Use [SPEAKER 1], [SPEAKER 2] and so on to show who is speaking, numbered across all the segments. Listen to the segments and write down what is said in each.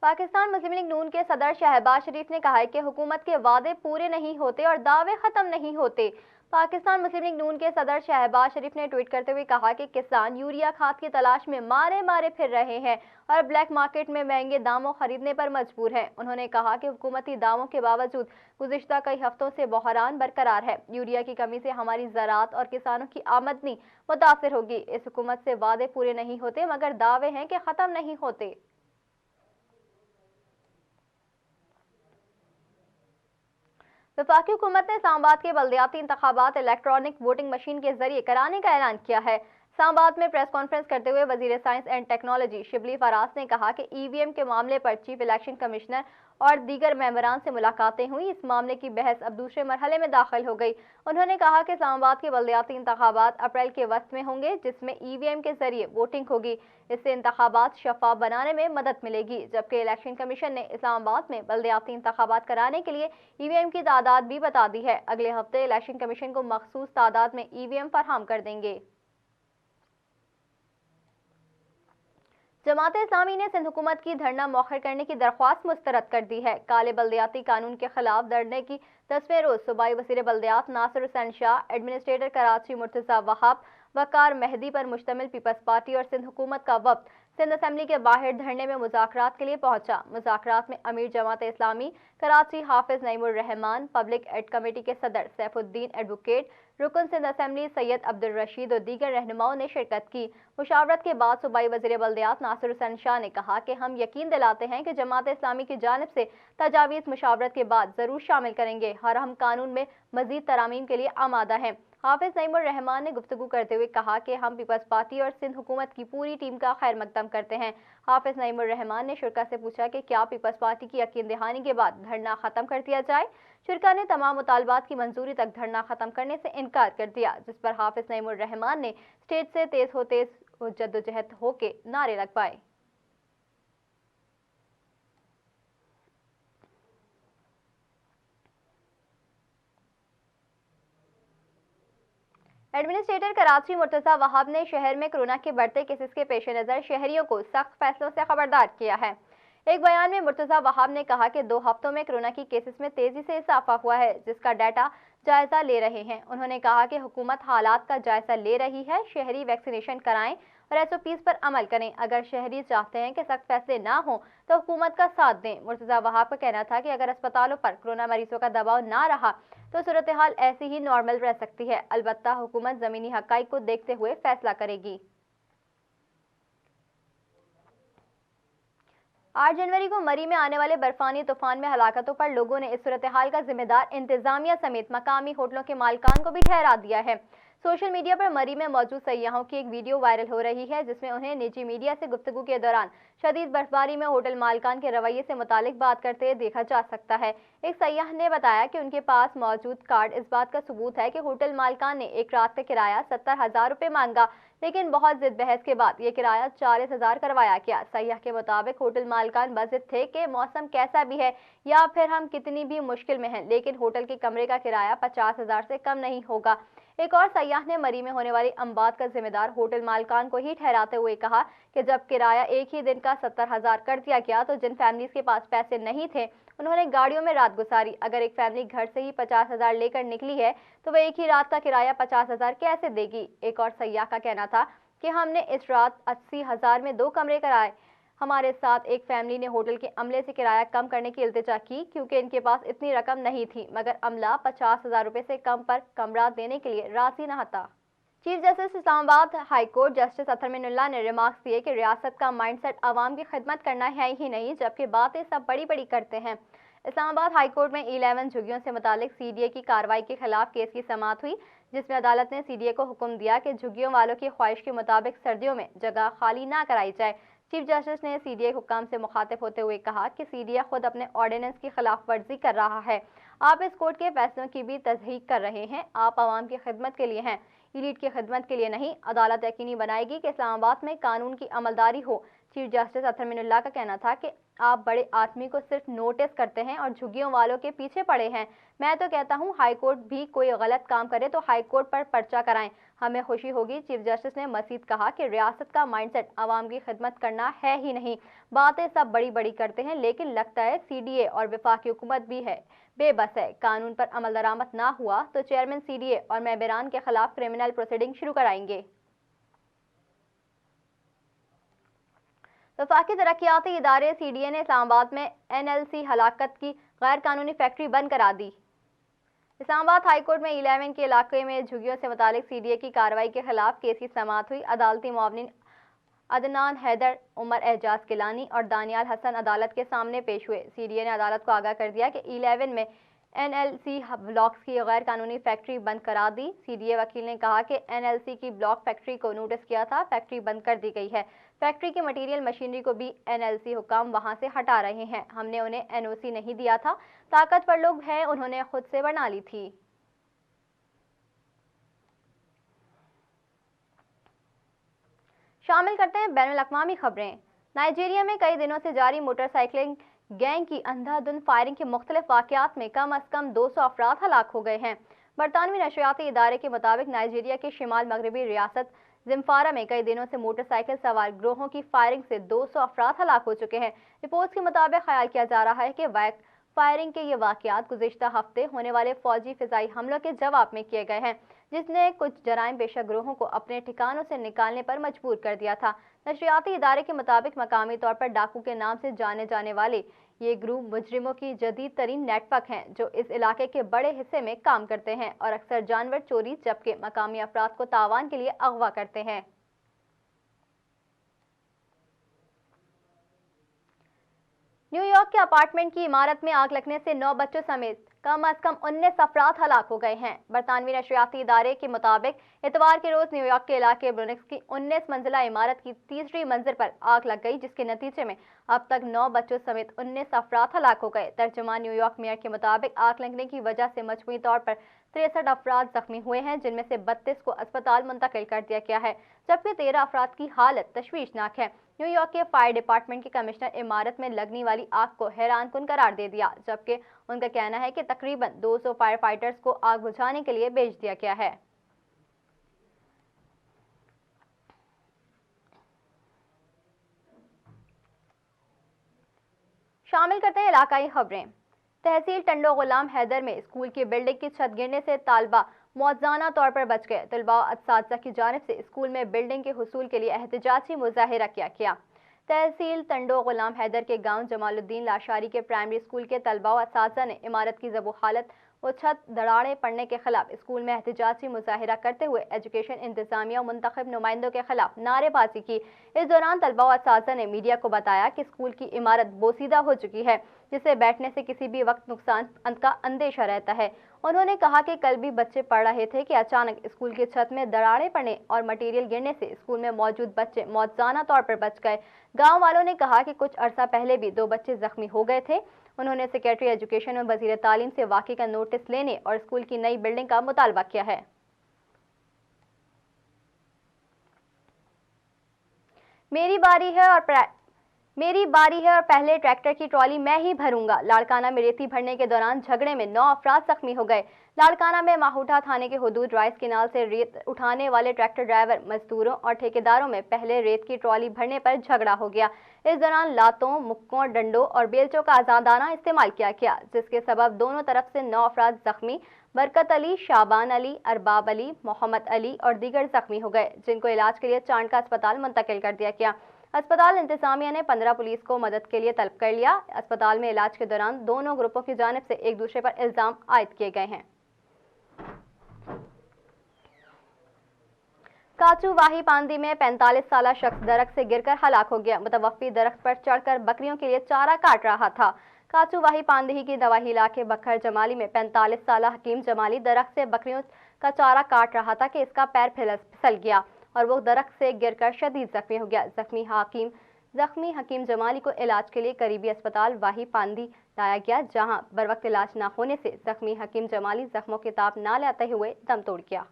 [SPEAKER 1] पाकिस्तान मुस्लिम league नून के सदर शहबाज शरीफ ने कहा है कि हुकूमत के वादे पूरे नहीं होते और दावे खत्म नहीं होते। पाकिस्तान मुस्लिम लीग नून के सदर शहबाज शरीफ ने ट्वीट करते हुए कहा कि किसान यूरिया खाद की तलाश में मारे मारे फिर रहे हैं और ब्लैक मार्केट में महंगे दामों खरीदने पर मजबूर हैं। उन्होंने कहा कि हुकूमती दावों के बावजूद गुज़िश्ता कई हफ्तों से बहरान बरकरार है। यूरिया की कमी से हमारी ज़राअत और किसानों की आमदनी मुतासिर होगी। इस हुकूमत से वादे पूरे नहीं होते मगर दावे हैं कि ख़त्म नहीं होते। वफाकी हुकूमत ने इस्लामाबाद के बल्दियाती इंतखाबात इलेक्ट्रॉनिक वोटिंग मशीन के जरिए कराने का ऐलान किया है। इस्लामाबाद में प्रेस कॉन्फ्रेंस करते हुए वजीर science and technology Shibli Faraz ने कहा कि ईवीएम के मामले पर चीफ इलेक्शन कमिश्नर और दीगर मेंबरान से मुलाकातें हुई। इस मामले की बहस अब दूसरे मरहले में दाखिल हो गई। उन्होंने कहा कि इस्लामाबाद के बल्दियाती इंतखाबात अप्रैल के वक्त में होंगे, जिसमें ईवीएम के जरिए वोटिंग होगी। इससे इंतखाबात शफाफ बनाने में मदद मिलेगी। जबकि इलेक्शन कमीशन ने इस्लामाबाद में बल्दियाती इंतखाबात कराने के लिए ईवीएम की तादाद भी बता दी है। अगले हफ्ते इलेक्शन कमीशन को मखसूस तादाद में ईवीएम फराहम कर देंगे। जमात इस्लामी ने सिंध हुकूमत की धरना मौखर करने की दरख्वास्त मुस्तरद कर दी है। काले बल्दियाती कानून के खिलाफ धरने की 10वें रोज सूबाई वज़ीर बल्दियात नासिर हुसैन शाह, एडमिनिस्ट्रेटर कराची मुर्तज़ा वहाब, वकार मेहदी पर मुश्तमिल पीपल्स पार्टी और सिंध हुकूमत का वफ्द सिंध असेंबली के बाहर धरने में मुज़ाकरात के लिए पहुंचा। मुज़ाकरात में अमीर जमात इस्लामी कराची हाफिज Naimur Rahman, public add committee के सदर सैफुद्दीन एडवोकेट, रुकन सिंध असेंबली सैयद अब्दुल रशीद और दीगर रहनुमाओं ने शिरकत की। मुशावरत के बाद सूबाई वज़ीर बल्दियात नासिर हुसैन शाह ने कहा कि हम यकीन दिलाते हैं कि जमात इस्लामी की जानिब से तजावीज़ मुशावरत के बाद ज़रूर शामिल करेंगे और हम कानून में मज़ीद तरामीम के लिए आमादा हैं। हाफिज नईमुर रहमान ने गुफ्तगू करते हुए कहा कि हम पीपल्स पार्टी और सिंध हुकूमत की पूरी टीम का खैर मकदम करते हैं। हाफिज नईमुर रहमान ने शुरा से पूछा कि क्या पीपल्स पार्टी की यकीन दहानी के बाद धरना खत्म कर दिया जाए। शुरा ने तमाम मुतालबात की मंजूरी तक धरना खत्म करने से इनकार कर दिया, जिस पर हाफिज नईमुर रहमान ने स्टेज से तेज जद्दोजहद होके नारे लगवाए। एडमिनिस्ट्रेटर कराची मुर्तज़ा वहाब ने शहर में कोरोना के बढ़ते केसेस के पेश नज़र शहरियों को सख्त फैसलों से खबरदार किया है। एक बयान में मुर्तज़ा वहाब ने कहा कि 2 हफ्तों में कोरोना की केसेस में तेजी से इजाफा हुआ है, जिसका डाटा जायजा ले रहे हैं। उन्होंने कहा कि हुकूमत हालात का जायजा ले रही है। शहरी वैक्सीनेशन कराएं और SOPs पर अमल करें। अगर शहरी चाहते हैं कि सख्त फैसले ना हो तो हुकूमत का साथ दें। मुर्तज़ा वहाब का कहना था कि अगर अस्पतालों पर कोरोना मरीजों का दबाव ना रहा तो सूरत हाल ऐसी ही नॉर्मल रह सकती है। अलबत्ता हुकूमत ज़मीनी हक़ाइक़ को देखते हुए फैसला करेगी। 8 जनवरी को मरी में आने वाले बर्फानी तूफान में हलाकतों पर लोगों ने इस सूरत हाल का जिम्मेदार इंतजामिया समेत मकामी होटलों के मालिकान को भी ठहरा दिया है। सोशल मीडिया पर मरी में मौजूद सयाहों की एक वीडियो वायरल हो रही है, जिसमें उन्हें निजी मीडिया से गुफ्तगू के दौरान शदीद बर्फबारी में होटल मालिकान के रवैये से मुतालिक बात करते देखा जा सकता है। एक सयाह ने बताया कि उनके पास मौजूद कार्ड इस बात का सबूत है कि होटल मालिकान ने एक रात का किराया 70,000 रुपये मांगा, लेकिन बहुत जिद बहस के बाद ये किराया 40,000 करवाया गया। सयाह के मुताबिक होटल मालिकान बजिद थे कि मौसम कैसा भी है या फिर हम कितनी भी मुश्किल में हैं, लेकिन होटल के कमरे का किराया 50,000 से कम नहीं होगा। एक और सयाह ने मरी में होने वाली अमवात का जिम्मेदार होटल मालिकान को ही ठहराते हुए कहा कि जब किराया एक ही दिन का 70,000 कर दिया गया तो जिन फैमिलीज के पास पैसे नहीं थे उन्होंने गाड़ियों में रात गुजारी। अगर एक फैमिली घर से ही 50,000 लेकर निकली है तो वह एक ही रात का किराया 50,000 कैसे देगी। एक और सयाह का कहना था कि हमने इस रात 80,000 में 2 कमरे कराए। हमारे साथ एक फैमिली ने होटल के अमले से किराया कम करने की इल्तिजा की क्योंकि इनके पास इतनी रकम नहीं थी, मगर अमला 50,000 रुपये से कम पर कमरा देने के लिए राजी न था। Chief justice Islamabad high court justice Athar Minallah ने रिमार्क्स दिए कि रियासत का माइंडसेट आवाम की खिदमत करना है ही नहीं, जबकि बातें सब बड़ी बड़ी करते हैं। इस्लामाबाद हाई कोर्ट में 11 झुग्गियों से मुतालिक CDA की कार्रवाई के खिलाफ केस की समाअत हुई, जिसमें अदालत ने CDA को हुक्म दिया कि झुग्गियों वालों की ख्वाहिश के मुताबिक सर्दियों में जगह खाली ना कराई जाए। चीफ जस्टिस ने CDA हुक्म से मुखातिब होते हुए कहा कि CDA खुद अपने ऑर्डिनेंस की खिलाफ वर्जी कर रहा है। आप इस कोर्ट के फैसलों की भी तस्दीक कर रहे हैं। आप आवाम की खिदमत के लिए हैं, इलीट की खिदमत के लिए नहीं। अदालत यकीनी बनाएगी कि इस्लामाबाद में कानून की अमलदारी हो। चीफ जस्टिस अतर मिनुल्लाह का कहना था कि आप बड़े आदमी को सिर्फ नोटिस करते हैं और झुग्गियों वालों के पीछे पड़े हैं। मैं तो कहता हूँ हाईकोर्ट भी कोई गलत काम करे तो हाईकोर्ट पर पर्चा कराएं, हमें खुशी होगी। चीफ जस्टिस ने मजीद कहा कि रियासत का माइंडसेट आवाम की खिदमत करना है ही नहीं। बातें सब बड़ी बड़ी करते हैं, लेकिन लगता है CDA और वफाकी हुकूमत भी है बेबस है। कानून पर अमल दरामद ना हुआ तो चेयरमैन CDA और मेंबरान के खिलाफ क्रिमिनल प्रोसीडिंग शुरू कराएंगे। वफाकी तरक्याती इदारे CDA ने इस्लामाबाद में NLC हलाकत की गैर कानूनी फैक्ट्री बंद करा दी। इस्लामाबाद हाईकोर्ट में 11 के इलाके में झुग्गियों से मुतालिक CDA की कार्रवाई के खिलाफ केस की समाअत हुई। अदालती मुआवनिन अदनान हैदर, उमर एजाज किलानी और दानियाल हसन अदालत के सामने पेश हुए। CDA ने अदालत को आगाह कर दिया कि 11 में NLC ब्लॉक्स की गैर कानूनी फैक्ट्री बंद करा दी। CDA वकील ने कहा कि NLC की ब्लॉक फैक्ट्री को नोटिस किया था, फैक्ट्री बंद कर दी गई है। फैक्ट्री की मटीरियल मशीनरी को भी NLC हुकाम वहां से हटा रहे हैं। हमने उन्हें NOC नहीं दिया था, ताकतवर लोग हैं, उन्होंने खुद से बना ली थी। शामिल करते हैं बैनुल अक़वामी खबरें। नाइजीरिया में कई दिनों से जारी मोटरसाइकिलिंग गैंग की अंधाधुंध फायरिंग के मुख्तलिफ वाक़यात में कम अज़ कम 200 अफराद हलाक हो गए हैं। बरतानवी नशरियाती इदारे के मुताबिक नाइजीरिया के शिमाल मगरबी रियासत ज़िम्फारा में कई दिनों से मोटरसाइकिल सवार गिरोहों की फायरिंग से 200 अफराद हलाक हो चुके हैं। रिपोर्ट्स के मुताबिक ख्याल किया जा रहा है कि फायरिंग के ये वाक़यात गुज़िश्ता हफ्ते होने वाले फौजी फ़िज़ाई हमलों के जवाब में किए गए हैं, जिसने कुछ जराइम पेशा गिरोहों को अपने ठिकानों से निकालने पर मजबूर कर दिया था। नशरियाती इदारे के मुताबिक मकामी तौर पर डाकू के नाम से जाने जाने वाले ये ग्रुप मुजरिमों की जदीद तरीन नेटवर्क हैं, जो इस इलाके के बड़े हिस्से में काम करते हैं और अक्सर जानवर चोरी जबकि मकामी अफराद को तावान के लिए अगवा करते हैं। न्यूयॉर्क के अपार्टमेंट की इमारत में आग लगने से 9 बच्चों समेत कम अज कम 19 अफराद हलाक हो गए हैं। बरतानवी नशरियाती इदारे के मुताबिक इतवार के रोज न्यूयॉर्क के इलाके ब्रोनिक्स की 19 मंजिला इमारत की तीसरी मंजिल पर आग लग गई, जिसके नतीजे में अब तक 9 बच्चों समेत 19 अफराद हलाक हो गए। तर्जुमान न्यूयॉर्क मेयर के मुताबिक आग लगने की वजह से मजमूई तौर पर 63 अफराद जख्मी हुए हैं, जिनमें से 32 को अस्पताल मुंतकिल कर दिया गया है, जबकि 13 अफराद की हालत तशवीशनाक है। न्यूयॉर्क के फायर डिपार्टमेंट के कमिश्नर इमारत में लगने वाली आग को हैरानकुन करार दे दिया, जबकि उनका कहना है कि तकरीबन 200 फायर फाइटर्स को आग बुझाने के लिए भेज दिया गया है। शामिल करते हैं इलाकाई खबरें। तहसील टंडो गुलाम हैदर में स्कूल की बिल्डिंग की छत गिरने से तालबा मौज़ाना तौर पर बच गए। तलबा और असातिज़ा की जानिब से स्कूल में बिल्डिंग के हुसूल के लिए एहतजाजी मुजाहिरा किया गया। तहसील टंडो गुलाम हैदर के गांव जमालुद्दीन लाशारी के प्राइमरी स्कूल के तलबा और असातिज़ा ने इमारत की ज़बू हालत और छत दराड़े पड़ने के खिलाफ स्कूल में एहतजाजी मुजाहिरा करते हुए एजुकेशन इंतजामिया और मुंतखब नुमाइंदों के खिलाफ नारेबाजी की। इस दौरान तलबा और असातिज़ा ने मीडिया को बताया कि स्कूल की इमारत बोसीदा हो चुकी है, जिसे बैठने से किसी भी वक्त नुकसान का अंदेशा रहता है। उन्होंने कहा कि कल भी बच्चे पढ़ रहे थे कि अचानक स्कूल की छत में दरारें पड़ने और मटेरियल गिरने से स्कूल में मौजूद बच्चे मौज़ाना तौर पर बच गए। गांव वालों ने कहा कि कुछ अरसा पहले भी 2 बच्चे जख्मी हो गए थे। उन्होंने सेक्रेटरी एजुकेशन और वजीर तालीम से वाक़ई का नोटिस लेने और स्कूल की नई बिल्डिंग का मुतालबा किया है। मेरी बारी है और पहले ट्रैक्टर की ट्रॉली मैं ही भरूंगा। लाड़काना में रेती भरने के दौरान झगड़े में 9 अफराद जख्मी हो गए। लाड़काना में माहूटा थाने के हुदूद राइस किनाल से रेत उठाने वाले ट्रैक्टर ड्राइवर, मजदूरों और ठेकेदारों में पहले रेत की ट्रॉली भरने पर झगड़ा हो गया। इस दौरान लातों, मुक्कों, डंडों और बेलचों का आजादाना इस्तेमाल किया गया, जिसके सबब दोनों तरफ से 9 अफराद जख्मी, बरकत अली, शाबान अली, अरबाब अली, मोहम्मद अली और दीगर जख्मी हो गए, जिनको इलाज के लिए चांडका अस्पताल मुंतकिल कर दिया गया। अस्पताल इंतजामिया ने 15 पुलिस को मदद के लिए तलब कर लिया। अस्पताल में इलाज के दौरान दोनों ग्रुपों की जानिब से एक दूसरे पर इल्जाम आयद किए गए हैं। काचू वाही पांदी में 45 साला शख्स दरख्त से गिरकर हलाक हो गया। मुतवफ़्फ़ी दरख्त पर चढ़कर बकरियों के लिए चारा काट रहा था। काचू वाही पांदी की दवाही इलाके बखर जमाली में 45 साला हकीम जमाली दरख्त से बकरियों का चारा काट रहा था कि इसका पैर फिसल गया और वो दरख्त से गिरकर शदीद जख्मी हो गया। जख्मी हकीम जमाली को इलाज के लिए करीबी अस्पताल वाही पांदी लाया गया, जहां बरवक्त इलाज न होने से जख्मी हकीम जमाली जख्मों के ताप न लेते हुए दम तोड़ गया।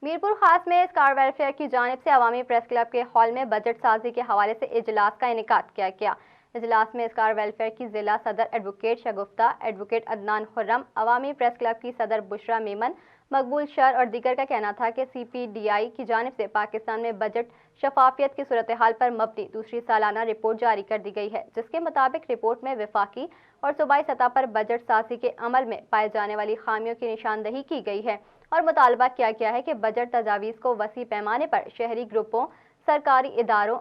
[SPEAKER 1] मीरपुर खास में स्टार वेलफेयर की जानिब से अवामी प्रेस क्लब के हॉल में बजट साजी के हवाले से इजलास का इनेकाद किया गया। इजलास में स्टार वेलफेयर की जिला सदर एडवोकेट शगुफ्ता, एडवोकेट अदनान खुर्रम, अवामी प्रेस क्लब की सदर बुशरा मेमन, मकबूल शर और दीगर का कहना था कि CPDI की जानिब से पाकिस्तान में बजट शफाफियत की सूरत हाल पर मबनी दूसरी सालाना रिपोर्ट जारी कर दी गई है, जिसके मुताबिक रिपोर्ट में वफाकी और सूबाई सतह पर बजट साजी के अमल में पाए जाने वाली खामियों की निशानदही की गई है और मुतालबा किया गया है कि बजट तजावीज़ को वसी पैमाने पर शहरी ग्रुपों, सरकारी इदारों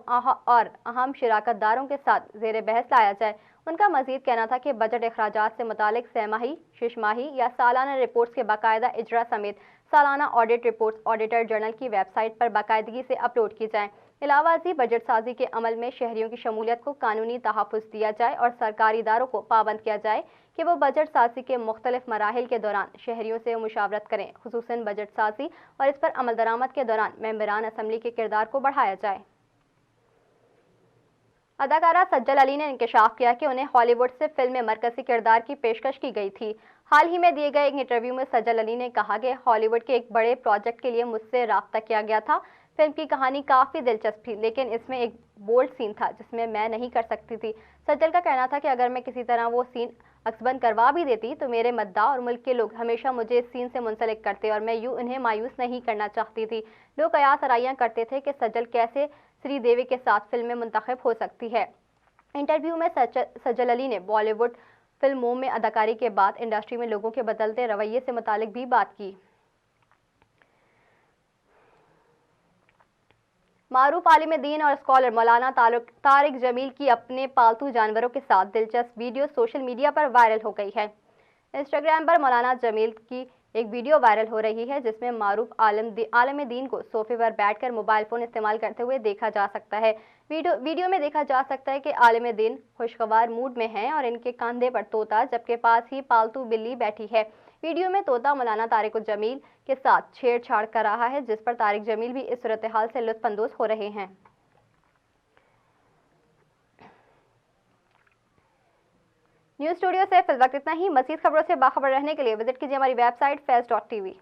[SPEAKER 1] और अहम शिराकतदारों के साथ ज़ेर बहस लाया जाए। उनका मजीद कहना था कि बजट अखराजात से मुतालिक सहमाही, शिशमाही या सालाना रिपोर्ट्स के बाकायदा इजरा समेत सालाना ऑडिट रिपोर्ट्स ऑडिटर जनरल की वेबसाइट पर बाकायदगी से अपलोड की जाएँ। इलावाजी बजट साजी के अमल में शहरियों की शमूलियत को कानूनी तहफ़्फ़ुज़ दिया जाए और सरकारी इदारों को पाबंद किया जाए कि वो बजट साजी के मुख्तलिफ मराहिल के दौरान शहरियों से मुशावरत करें, खुसूसन बजट साजी और इस पर अमल दरामद के दौरान मेंबरान असम्बली के किरदार को बढ़ाया जाए। अदाकारा सज्जल अली ने इंकशाफ किया कि उन्हें हॉलीवुड से फिल्म में मरकजी किरदार की पेशकश की गई थी। हाल ही में दिए गए एक इंटरव्यू में सज्जल अली ने कहा कि हॉलीवुड के एक बड़े प्रोजेक्ट के लिए मुझसे राब्ता किया गया था। फिल्म की कहानी काफ़ी दिलचस्प थी, लेकिन इसमें एक बोल्ड सीन था जिसमें मैं नहीं कर सकती थी। सज्जल का कहना था कि अगर मैं किसी तरह वो सीन अक्सबंद करवा भी देती तो मेरे मद्दा और मुल्क के लोग हमेशा मुझे इस सीन से मुंसलिक करते और मैं यूँ उन्हें मायूस नहीं करना चाहती थी। लोग कयास आराइयाँ करते थे कि सज्जल कैसे श्रीदेवी के साथ फिल्म में मुंतखब हो सकती है। इंटरव्यू में सज्जल अली ने बॉलीवुड फिल्मों में अदाकारी के बाद इंडस्ट्री में लोगों के बदलते रवैये से मुतालिक भी बात की। मारूफ आलिम दीन और स्कॉलर मौलाना तारिक जमील की अपने पालतू जानवरों के साथ दिलचस्प वीडियो सोशल मीडिया पर वायरल हो गई है। इंस्टाग्राम पर मौलाना जमील की एक वीडियो वायरल हो रही है जिसमें मारूफ आलिम दीन को सोफे पर बैठकर मोबाइल फ़ोन इस्तेमाल करते हुए देखा जा सकता है। वीडियो में देखा जा सकता है कि आलिम दीन खुशगवार मूड में हैं और इनके कंधे पर तोता जबकि पास ही पालतू बिल्ली बैठी है। वीडियो में तोता मौलाना तारिक जमील के साथ छेड़छाड़ कर रहा है, जिस पर तारिक जमील भी इस सूरत हाल से लुत्फानंदोज हो रहे हैं। न्यूज़ स्टूडियो से फिल वक्त इतना ही। मज़ीद खबरों से बाखबर रहने के लिए विजिट कीजिए हमारी वेबसाइट fez.tv।